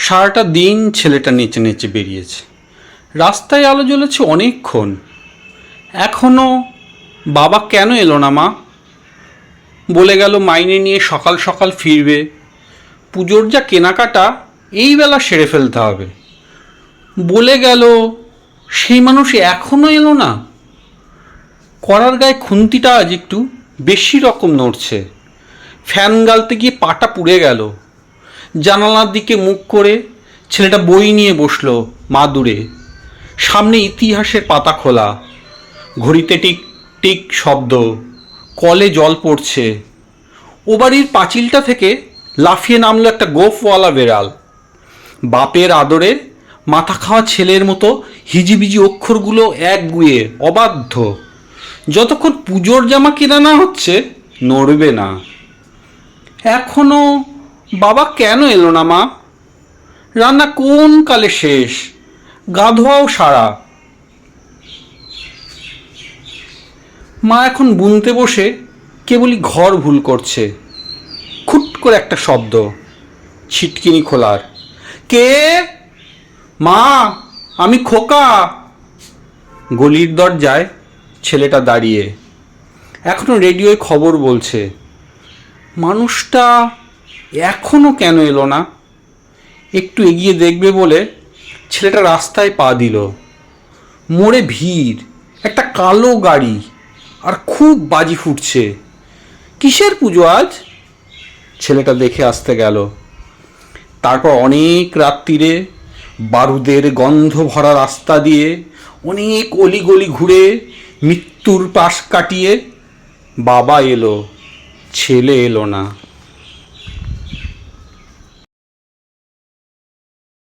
সারাটা দিন ছেলেটা নেচে নেচে বেরিয়েছে। রাস্তায় আলো জ্বলেছে অনেকক্ষণ, এখনও বাবা কেন এলো না? মা বলে গেল মাইনে নিয়ে সকাল সকাল ফিরবে, পুজোর যা কেনাকাটা এই বেলা সেরে ফেলতে হবে। বলে গেল সেই মানুষ এখনও এলো না। কড়ার গায়ে খুন্তিটা আজ একটু বেশি রকম নড়ছে। ফ্যান গালতে গিয়ে পাটা পুড়ে গেল। জানালার দিকে মুখ করে ছেলেটা বই নিয়ে বসলো মাদুরে। সামনে ইতিহাসের পাতা খোলা, ঘড়িতে টিক টিক শব্দ, কলে জল পড়ছে। ও বাড়ির পাঁচিলটা থেকে লাফিয়ে নামলো একটা গোফওয়ালা বেড়াল। বাপের আদরে মাথা খাওয়া ছেলের মতো হিজিবিজি অক্ষরগুলো একগুয়ে অবাধ্য। যতক্ষণ পুজোর জামা কেনা না হচ্ছে নড়বে না। এখনো বাবা কেন এলো না? মা রান্না কোন কালে শেষ, গা ধোয়াও সারা। মা এখন বুনতে বসে কেবলই ঘর ভুল করছে। খুট করে একটা শব্দ, ছিটকিনি খোলার। কে? মা, আমি খোকা। গলির দরজায় ছেলেটা দাঁড়িয়ে। এখনো রেডিওয় খবর বলছে। মানুষটা এখনো কেন এলো না? একটু এগিয়ে দেখবে বলে ছেলেটা রাস্তায় পা দিল। মোড়ে ভিড়, একটা কালো গাড়ি, আর খুব বাজি ফুটছে। কিসের পুজো আজ? ছেলেটা দেখে আসতে গেল। তারপর অনেক রাত্রিরে বারুদের গন্ধ ভরা রাস্তা দিয়ে অনেক অলিগলি ঘুরে মৃত্যুর পাশ কাটিয়ে বাবা এলো, ছেলে এলো না।